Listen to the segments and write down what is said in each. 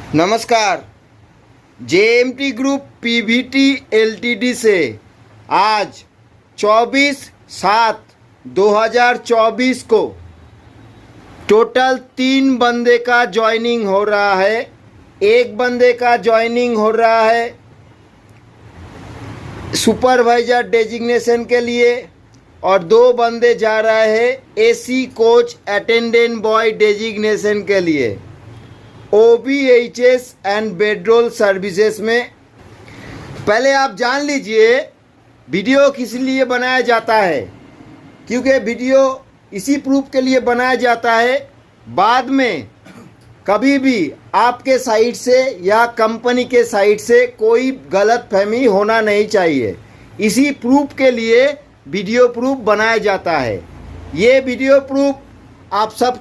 नमस्कार। JMT group PVT LTD से आज 24/7/2024 को टोटल 3 बंदे का ज्वाइनिंग हो रहा है। एक बंदे का ज्वाइनिंग हो रहा है सुपरवाइजर डेजिग्नेशन के लिए और 2 बंदे जा रहे हैं AC coach attendant boy designation के लिए OBHS एंड बेडरोल सर्विसेज में। पहले आप जान लीजिए वीडियो किस लिए बनाया जाता है, क्योंकि वीडियो इसी प्रूफ के लिए बनाया जाता है बाद में कभी भी आपके साइड से या कंपनी के साइड से कोई गलतफहमी होना नहीं चाहिए। इसी प्रूफ के लिए वीडियो प्रूफ बनाया जाता है। ये वीडियो प्रूफ आप सब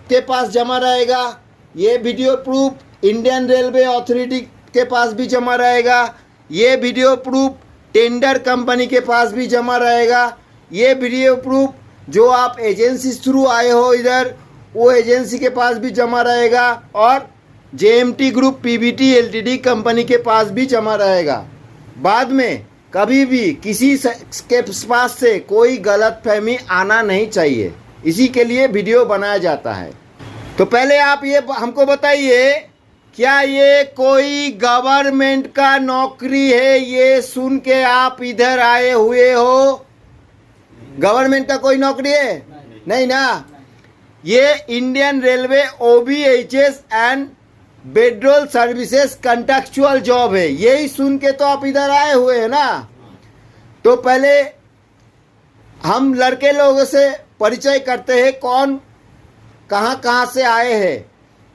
के पास जमा रहेगा। ये video proof Indian railway authority के पास भी जमा रहेगा। ये वीडियो प्रूफ टेंडर कंपनी के पास भी जमा रहेगा। ये वीडियो प्रूफ जो आप एजेंसी थ्रू आए हो इधर, वो एजेंसी के पास भी जमा रहेगा और JMT group PVT LTD company के पास भी जमा रहेगा। बाद में कभी भी किसी के पास से कोई गलतफहमी आना नहीं चाहिए, इसी के लिए वीडियो बनाया जाता है। तो पहले आप ये हमको बताइए, क्या ये कोई गवर्नमेंट का नौकरी है? ये सुन के आप इधर आए हुए हो, गवर्नमेंट का कोई नौकरी है? नहीं ना। ये Indian railway OBHS and bedroll services contractual job है। यही सुन के तो आप इधर आए हुए हैं ना। तो पहले हम लड़के लोगों से परिचय करते हैं, कौन कहाँ से आए हैं।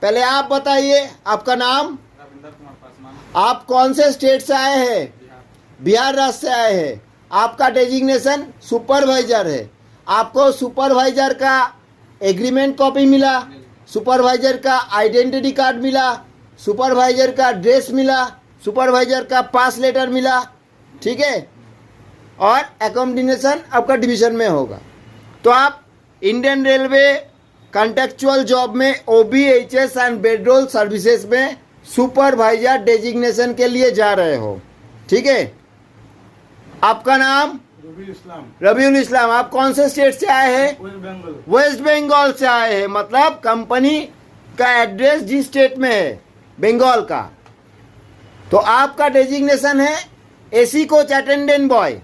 पहले आप बताइए आपका नाम, आप कौन से स्टेट से आए हैं? बिहार राज्य से आए हैं। आपका डेजिग्नेशन सुपरवाइजर है। आपको सुपरवाइजर का एग्रीमेंट कॉपी मिला, सुपरवाइजर का आइडेंटिटी कार्ड मिला, सुपरवाइजर का ड्रेस मिला, सुपरवाइजर का पास लेटर मिला, ठीक है। और एकोमोडेशन आपका डिवीज़न में होगा। तो आप इंडियन रेलवे कॉन्ट्रैक्चुअल जॉब में OBHS एंड बेडरोल सर्विसेज में सुपरवाइजर डेजिग्नेशन के लिए जा रहे हो, ठीक है। आपका नाम? रबीउल इस्लाम। आप कौन से स्टेट से आए हैं? वेस्ट बंगाल से आए हैं। मतलब कंपनी का एड्रेस जिस स्टेट में है बंगाल का। तो आपका डेजिग्नेशन है एसी कोच अटेंडेंट बॉय,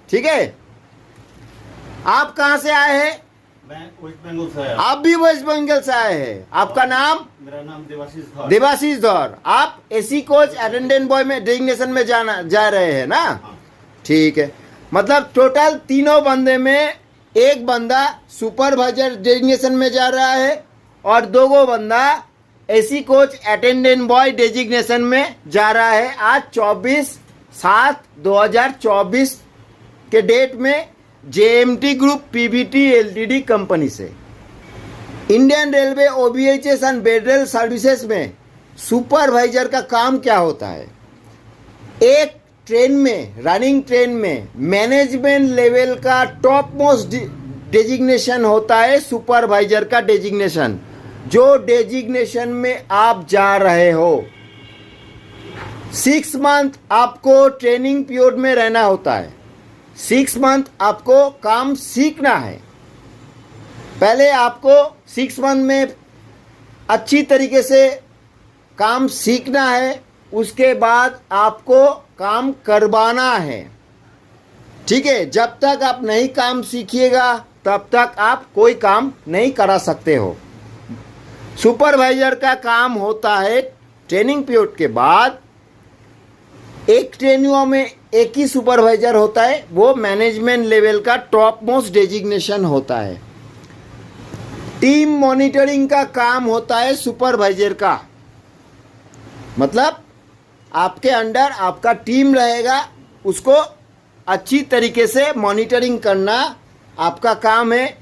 ठीक है। आप कहाँ से आए हैं? वेस्ट बंगाल से। आप भी वेस्ट बंगाल से आए हैं। आपका नाम? मेरा नाम देवाशीष धौर। आप एसी कोच अटेंडेंट बॉय में डेजिग्नेशन में जा रहे हैं ना। ठीक है। मतलब टोटल तीनों बंदे में एक बंदा सुपरवाइजर डेजिग्नेशन में जा रहा है और 2 बंदा AC coach attendant boy designation में जा रहा है। आज 24/7/2024 के डेट में JMT group PVT LTD company से Indian railway OBHS and bedroll services में सुपरवाइजर का काम क्या होता है? एक ट्रेन में, रनिंग ट्रेन में मैनेजमेंट लेवल का टॉप मोस्ट डेजिग्नेशन होता है सुपरवाइजर का डेजिग्नेशन। जो डेजिग्नेशन में आप जा रहे हो 6 मंथ आपको ट्रेनिंग पीरियड में रहना होता है। 6 मंथ आपको काम सीखना है। पहले आपको 6 मंथ में अच्छी तरीके से काम सीखना है, उसके बाद आपको काम करवाना है, ठीक है। जब तक आप नहीं काम सीखिएगा तब तक आप कोई काम नहीं करा सकते हो। सुपरवाइजर का काम होता है ट्रेनिंग पीरियड के बाद। एक ट्रेनियों में एक ही सुपरवाइजर होता है, वो मैनेजमेंट लेवल का टॉप मोस्ट डेजिग्नेशन होता है। टीम मॉनिटरिंग का काम होता है सुपरवाइजर का। मतलब आपके अंडर आपका टीम रहेगा, उसको अच्छी तरीके से मॉनिटरिंग करना आपका काम है।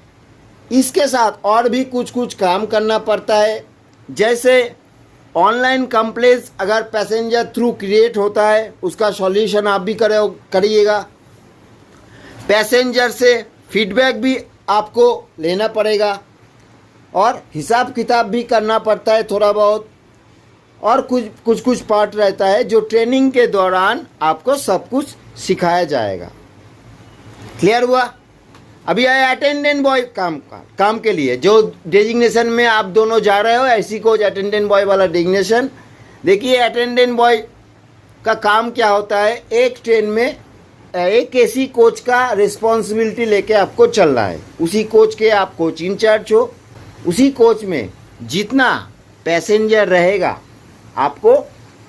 इसके साथ और भी कुछ काम करना पड़ता है, जैसे ऑनलाइन कंप्लेंट्स अगर पैसेंजर थ्रू क्रिएट होता है उसका सॉल्यूशन आप भी करिएगा। पैसेंजर से फीडबैक भी आपको लेना पड़ेगा और हिसाब किताब भी करना पड़ता है थोड़ा बहुत। और कुछ पार्ट रहता है जो ट्रेनिंग के दौरान आपको सब कुछ सिखाया जाएगा। क्लियर हुआ? अभी आया अटेंडेंट बॉय काम के लिए, जो डेजिग्नेशन में आप दोनों जा रहे हो, ऐसी कोच अटेंडेंट बॉय वाला डेजिग्नेशन। देखिए अटेंडेंट बॉय का काम क्या होता है, एक ट्रेन में एक ऐसी कोच का रिस्पॉन्सिबिलिटी लेके आपको चलना है। उसी कोच के आप कोच इंचार्ज हो। उसी कोच में जितना पैसेंजर रहेगा आपको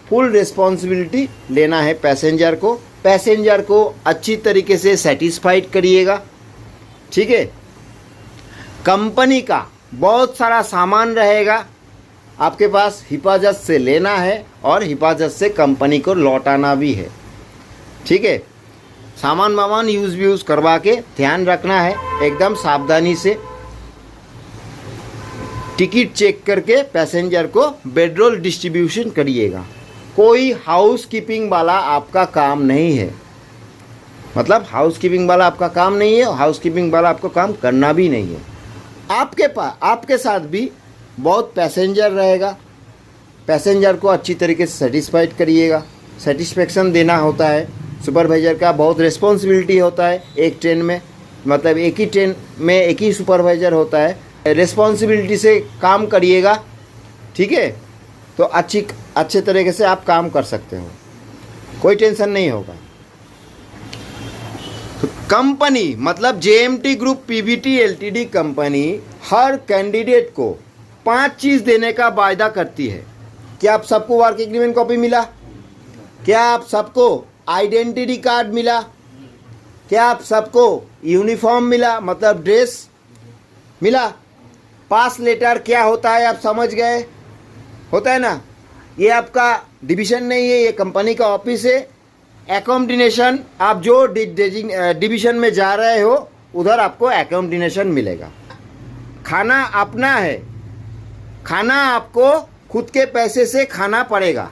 फुल रिस्पॉन्सिबिलिटी लेना है। पैसेंजर को अच्छी तरीके से सेटिस्फाइड करिएगा, ठीक है। कंपनी का बहुत सारा सामान रहेगा आपके पास, हिफाजत से लेना है और हिफाजत से कंपनी को लौटाना भी है, ठीक है। सामान यूज़ करवा के ध्यान रखना है, एकदम सावधानी से टिकट चेक करके पैसेंजर को बेडरोल डिस्ट्रीब्यूशन करिएगा। कोई हाउस कीपिंग वाला आपका काम नहीं है, मतलब हाउस कीपिंग वाला आपका काम नहीं है, हाउस कीपिंग वाला आपको काम करना भी नहीं है। आपके साथ भी बहुत पैसेंजर रहेगा। पैसेंजर को अच्छी तरीके से सेटिस्फाइड करिएगा। सेटिस्फेक्शन देना होता है, सुपरवाइज़र का बहुत रिस्पॉन्सिबिलिटी होता है। एक ट्रेन में, मतलब एक ही ट्रेन में एक ही सुपरवाइज़र होता है। रिस्पॉन्सिबिलिटी से काम करिएगा, ठीक है। तो अच्छे तरीके से आप काम कर सकते हो, कोई टेंशन नहीं होगा। तो कंपनी मतलब JMT group PVT LTD company हर कैंडिडेट को 5 चीज़ देने का वायदा करती है। क्या आप सबको वर्क एग्रीमेंट कॉपी मिला? क्या आप सबको आइडेंटिटी कार्ड मिला? क्या आप सबको यूनिफॉर्म मिला, मतलब ड्रेस मिला? पास लेटर क्या होता है आप समझ गए? होता है ना, ये आपका डिवीज़न नहीं है, ये कंपनी का ऑफिस है। एकोमोडेशन, आप जो डिवीज़न में जा रहे हो उधर आपको एकोमोडेशन मिलेगा। खाना अपना है, खाना आपको खुद के पैसे से खाना पड़ेगा,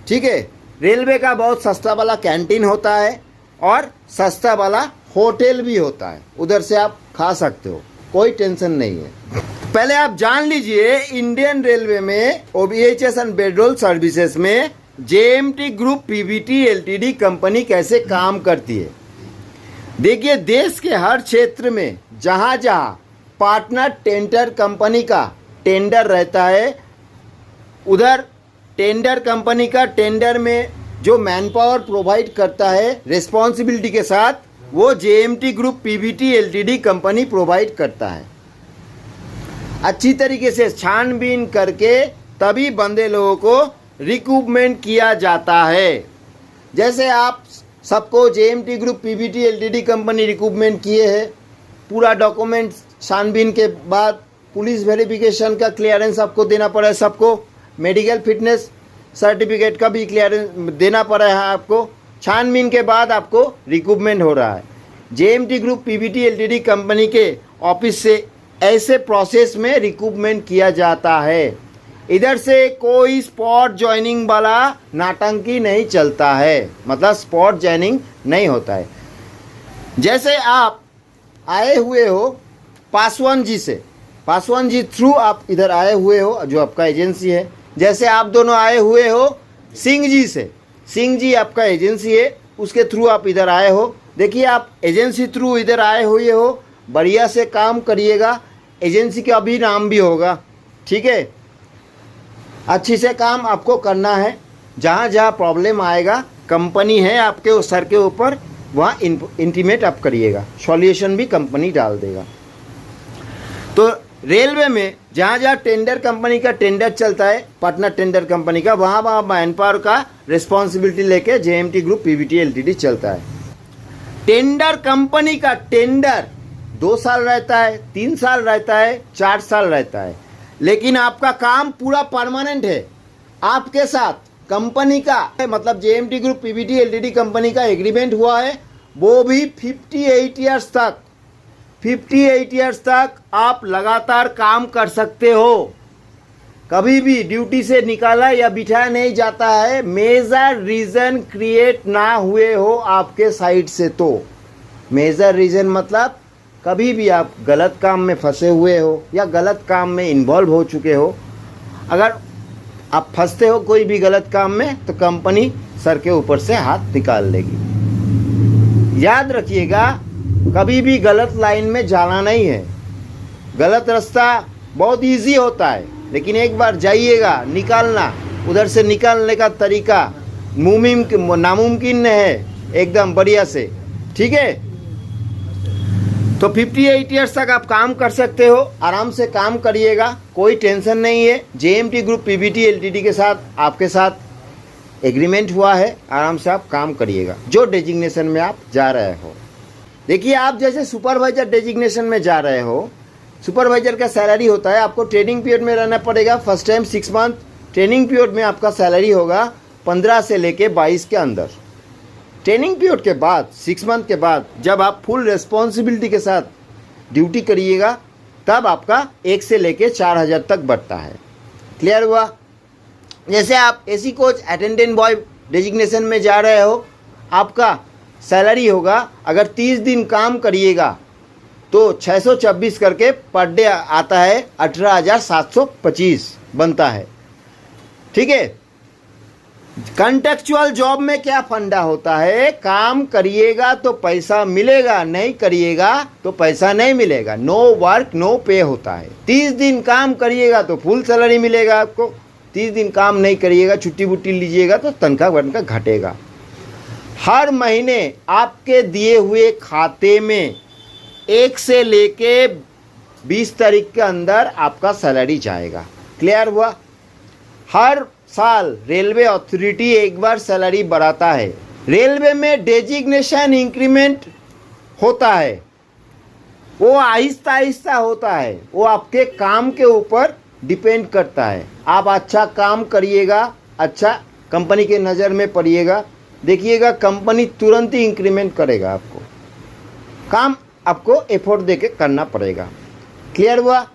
ठीक है। रेलवे का बहुत सस्ता वाला कैंटीन होता है और सस्ता वाला होटल भी होता है, उधर से आप खा सकते हो, कोई टेंशन नहीं है। पहले आप जान लीजिए इंडियन रेलवे में ओबीएचएस एंड बेडरोल सर्विसेज में JMT group PVT LTD company कैसे काम करती है। देखिए देश के हर क्षेत्र में जहाँ पार्टनर टेंडर कंपनी का टेंडर रहता है, उधर टेंडर कंपनी का टेंडर में जो मैन पावर प्रोवाइड करता है रिस्पॉन्सिबिलिटी के साथ, वो JMT group PVT LTD company provide करता है। अच्छी तरीके से छानबीन करके तभी बंदे लोगों को रिक्रूटमेंट किया जाता है। जैसे आप सबको JMT group PVT LTD company recruitment किए हैं, पूरा डॉक्यूमेंट छानबीन के बाद पुलिस वेरिफिकेशन का क्लियरेंस आपको देना पड़ा है, सबको मेडिकल फिटनेस सर्टिफिकेट का भी क्लियरेंस देना पड़ा है आपको। छानबीन के बाद आपको रिक्रूटमेंट हो रहा है। JMT group PVT LTD company के ऑफिस से ऐसे प्रोसेस में रिक्रूटमेंट किया जाता है। इधर से कोई स्पॉट ज्वाइनिंग वाला नाटंकी नहीं चलता है, मतलब स्पॉट ज्वाइनिंग नहीं होता है। जैसे आप आए हुए हो पासवान जी से, पासवान जी थ्रू आप इधर आए हुए हो, जो आपका एजेंसी है। जैसे आप दोनों आए हुए हो सिंह जी से, सिंह जी आपका एजेंसी है, उसके थ्रू आप इधर आए हो। देखिए आप एजेंसी थ्रू इधर आए हुए हो, बढ़िया से काम करिएगा। एजेंसी का भी नाम भी होगा, ठीक है। अच्छी से काम आपको करना है। जहाँ जहाँ प्रॉब्लम आएगा, कंपनी है आपके उस सर के ऊपर, वहाँ इंटीमेट आप करिएगा, सॉल्यूशन भी कंपनी डाल देगा। तो रेलवे में जहाँ जहाँ टेंडर कंपनी का टेंडर चलता है, पार्टनर टेंडर कंपनी का, वहाँ मैन पावर का रिस्पॉन्सिबिलिटी लेके जेएमटी ग्रुप पीवीटी एलटीडी चलता है। टेंडर कंपनी का टेंडर 2 साल रहता है, 3 साल रहता है, 4 साल रहता है, लेकिन आपका काम पूरा परमानेंट है आपके साथ। कंपनी का मतलब JMT group PVT LTD company का एग्रीमेंट हुआ है, वो भी 58 ईयर्स तक, 58 ईयर्स तक आप लगातार काम कर सकते हो। कभी भी ड्यूटी से निकाला या बिठाया नहीं जाता है, मेजर रीज़न क्रिएट ना हुए हो आपके साइड से। तो मेजर रीज़न मतलब कभी भी आप गलत काम में फंसे हुए हो या गलत काम में इन्वॉल्व हो चुके हो, अगर आप फंसते हो कोई भी गलत काम में तो कंपनी सर के ऊपर से हाथ निकाल लेगी। याद रखिएगा, कभी भी गलत लाइन में जाना नहीं है। गलत रास्ता बहुत इजी होता है, लेकिन एक बार जाइएगा, निकालना उधर से निकालने का तरीका नामुमकिन है एकदम बढ़िया से। ठीक है, तो 58 ईयर्स तक आप काम कर सकते हो, आराम से काम करिएगा, कोई टेंशन नहीं है। JMT ग्रुप PBT LTD के साथ आपके साथ एग्रीमेंट हुआ है, आराम से आप काम करिएगा जो डेजिग्नेशन में आप जा रहे हो। देखिए, आप जैसे सुपरवाइजर डेजिग्नेशन में जा रहे हो, सुपरवाइजर का सैलरी होता है, आपको ट्रेनिंग पीरियड में रहना पड़ेगा। First time 6 month training period में आपका सैलरी होगा 15 से लेके 22 के अंदर। ट्रेनिंग पीरियड के बाद 6 मंथ के बाद जब आप फुल रिस्पॉन्सिबिलिटी के साथ ड्यूटी करिएगा, तब आपका 1 से लेके 4000 तक बढ़ता है। क्लियर हुआ? जैसे आप AC coach attendant boy designation में जा रहे हो, आपका सैलरी होगा, अगर 30 दिन काम करिएगा तो 626 करके पर डे आता है, 18,725 बनता है। ठीक है, कॉन्ट्रेक्चुअल जॉब में क्या फंडा होता है, काम करिएगा तो पैसा मिलेगा, नहीं करिएगा तो पैसा नहीं मिलेगा। नो वर्क नो पे होता है। 30 दिन काम करिएगा तो फुल सैलरी मिलेगा आपको, 30 दिन काम नहीं करिएगा, छुट्टी वुट्टी लीजिएगा तो तनख्वाह वनख्वाह घटेगा। हर महीने आपके दिए हुए खाते में 1 से लेके 20 तारीख के अंदर आपका सैलरी जाएगा। क्लियर हुआ? हर साल रेलवे अथॉरिटी एक बार सैलरी बढ़ाता है। रेलवे में डेजिग्नेशन इंक्रीमेंट होता है, वो आहिस्ता आहिस्ता होता है, वो आपके काम के ऊपर डिपेंड करता है। आप अच्छा काम करिएगा, अच्छा कंपनी के नज़र में पड़िएगा, देखिएगा कंपनी तुरंत ही इंक्रीमेंट करेगा। आपको काम आपको एफर्ट देके करना पड़ेगा। क्लियर हुआ?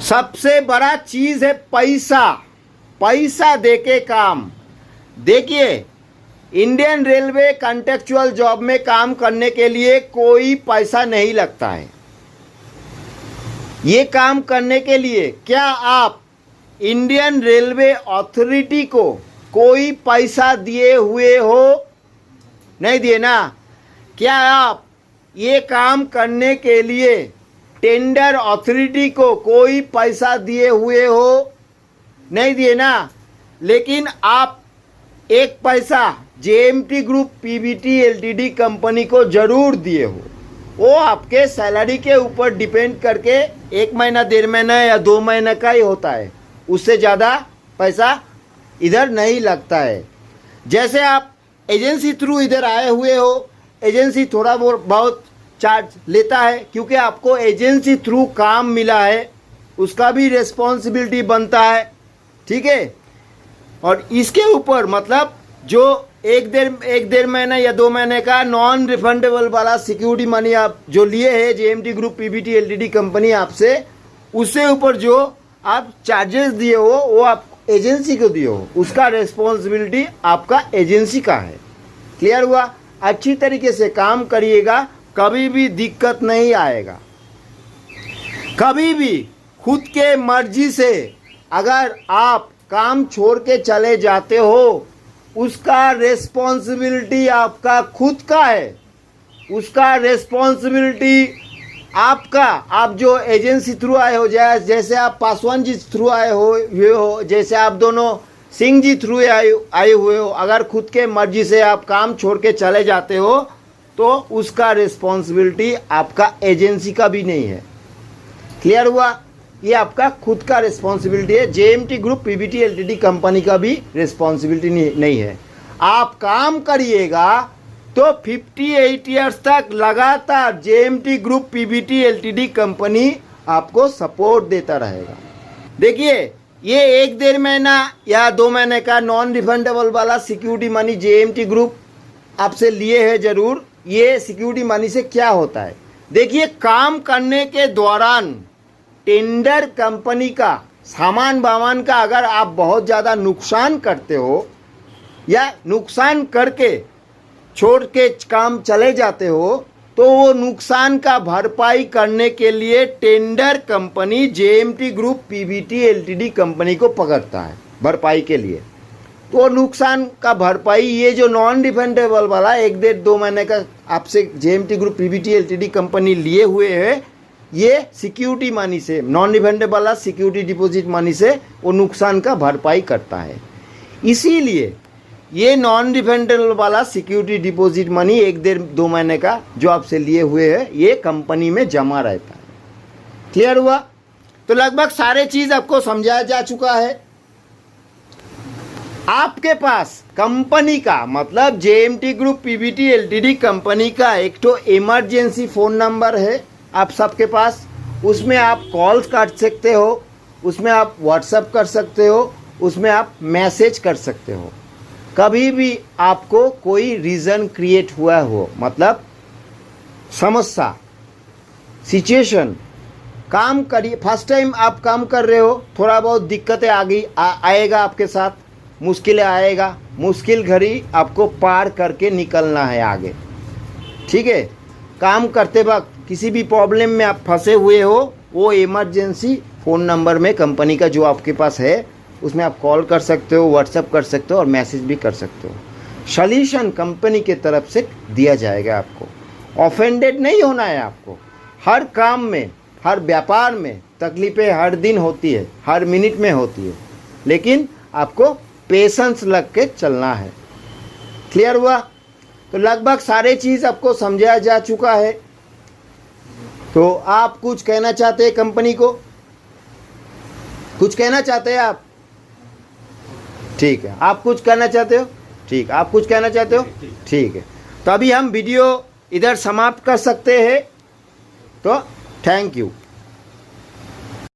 सबसे बड़ा चीज है पैसा, पैसा देके काम। देखिए, इंडियन रेलवे कॉन्ट्रेक्चुअल जॉब में काम करने के लिए कोई पैसा नहीं लगता है। ये काम करने के लिए क्या आप इंडियन रेलवे अथॉरिटी को कोई पैसा दिए हुए हो? नहीं दिए ना? क्या आप ये काम करने के लिए टेंडर अथॉरिटी को कोई पैसा दिए हुए हो? नहीं दिए ना? लेकिन आप एक पैसा JMT group PBT LTD company को जरूर दिए हो। वो आपके सैलरी के ऊपर डिपेंड करके 1 महीना 1.5 महीना या 2 महीने का ही होता है, उससे ज़्यादा पैसा इधर नहीं लगता है। जैसे आप एजेंसी थ्रू इधर आए हुए हो, एजेंसी थोड़ा बहुत चार्ज लेता है, क्योंकि आपको एजेंसी थ्रू काम मिला है, उसका भी रिस्पॉन्सिबिलिटी बनता है। ठीक है, और इसके ऊपर मतलब जो एक डेढ़ महीना या 2 महीने का नॉन रिफंडेबल वाला सिक्योरिटी मनी आप जो लिए है JMT group PBT LTD company आपसे, उससे ऊपर जो आप चार्जेस दिए हो वो आप एजेंसी को दिए हो, उसका रिस्पॉन्सिबिलिटी आपका एजेंसी का है। क्लियर हुआ? अच्छी तरीके से काम करिएगा, कभी भी दिक्कत नहीं आएगा। कभी भी खुद के मर्जी से अगर आप काम छोड़ के चले जाते हो, उसका रिस्पॉन्सिबिलिटी आपका खुद का है, उसका रिस्पॉन्सिबिलिटी आपका। आप जो एजेंसी थ्रू आए हो, जैसे आप पासवान जी थ्रू आए हो, जैसे आप दोनों सिंह जी थ्रू आए हुए हो, अगर खुद के मर्जी से आप काम छोड़ के चले जाते हो तो उसका रिस्पॉन्सिबिलिटी आपका एजेंसी का भी नहीं है। क्लियर हुआ? ये आपका खुद का रिस्पॉन्सिबिलिटी है। JMT group PBT LTD company का भी रिस्पॉन्सिबिलिटी नहीं है। आप काम करिएगा तो 58 ईयर्स तक लगातार JMT group PBT LTD company आपको सपोर्ट देता रहेगा। देखिए, ये 1-1.5 महीना या 2 महीने का नॉन रिफंडेबल वाला सिक्योरिटी मनी JMT ग्रुप आपसे लिए है जरूर। ये सिक्योरिटी मनी से क्या होता है? देखिए, काम करने के दौरान टेंडर कंपनी का सामान वामान का अगर आप बहुत ज़्यादा नुकसान करते हो या नुकसान करके छोड़ के काम चले जाते हो तो वो नुकसान का भरपाई करने के लिए tender company JMT group PVT LTD company को पकड़ता है भरपाई के लिए। तो नुकसान का भरपाई ये जो नॉन रिफंडेबल वाला 1-1.5-2 महीने का आपसे JMT group PVT LTD company लिए हुए है, ये सिक्योरिटी मनी से, नॉन रिफंडेबल वाला सिक्योरिटी डिपॉजिट मनी से वो नुकसान का भरपाई करता है। इसीलिए ये नॉन रिफंडेबल वाला सिक्योरिटी डिपॉजिट मनी 1-1.5-2 महीने का जो आपसे लिए हुए है ये कंपनी में जमा रहता है। क्लियर हुआ? तो लगभग सारे चीज़ आपको समझाया जा चुका है। आपके पास कंपनी का मतलब JMT group PVT LTD company का एक तो इमरजेंसी फ़ोन नंबर है आप सबके पास, उसमें आप कॉल्स कर सकते हो, उसमें आप व्हाट्सएप कर सकते हो, उसमें आप मैसेज कर सकते हो। कभी भी आपको कोई रीज़न क्रिएट हुआ हो, मतलब समस्या, सिचुएशन, काम करिए, फर्स्ट टाइम आप काम कर रहे हो, थोड़ा बहुत दिक्कतें आएगा आपके साथ, मुश्किलें आएगा, मुश्किल घड़ी आपको पार करके निकलना है आगे। ठीक है? काम करते वक्त किसी भी प्रॉब्लम में आप फंसे हुए हो, वो इमरजेंसी फ़ोन नंबर में कंपनी का जो आपके पास है उसमें आप कॉल कर सकते हो, व्हाट्सएप कर सकते हो और मैसेज भी कर सकते हो। सॉल्यूशन कंपनी के तरफ से दिया जाएगा आपको। ऑफेंडेड नहीं होना है आपको। हर काम में, हर व्यापार में तकलीफ़ें हर दिन होती है, हर मिनट में होती है, लेकिन आपको पेशेंस लग के चलना है। क्लियर हुआ? तो लगभग सारे चीज़ आपको समझाया जा चुका है। तो आप कुछ कहना चाहते हैं कंपनी को? कुछ कहना चाहते हैं आप? ठीक है। आप कुछ कहना चाहते हो? ठीक। आप कुछ कहना चाहते हो? ठीक है। तो अभी हम वीडियो इधर समाप्त कर सकते हैं। तो थैंक यू।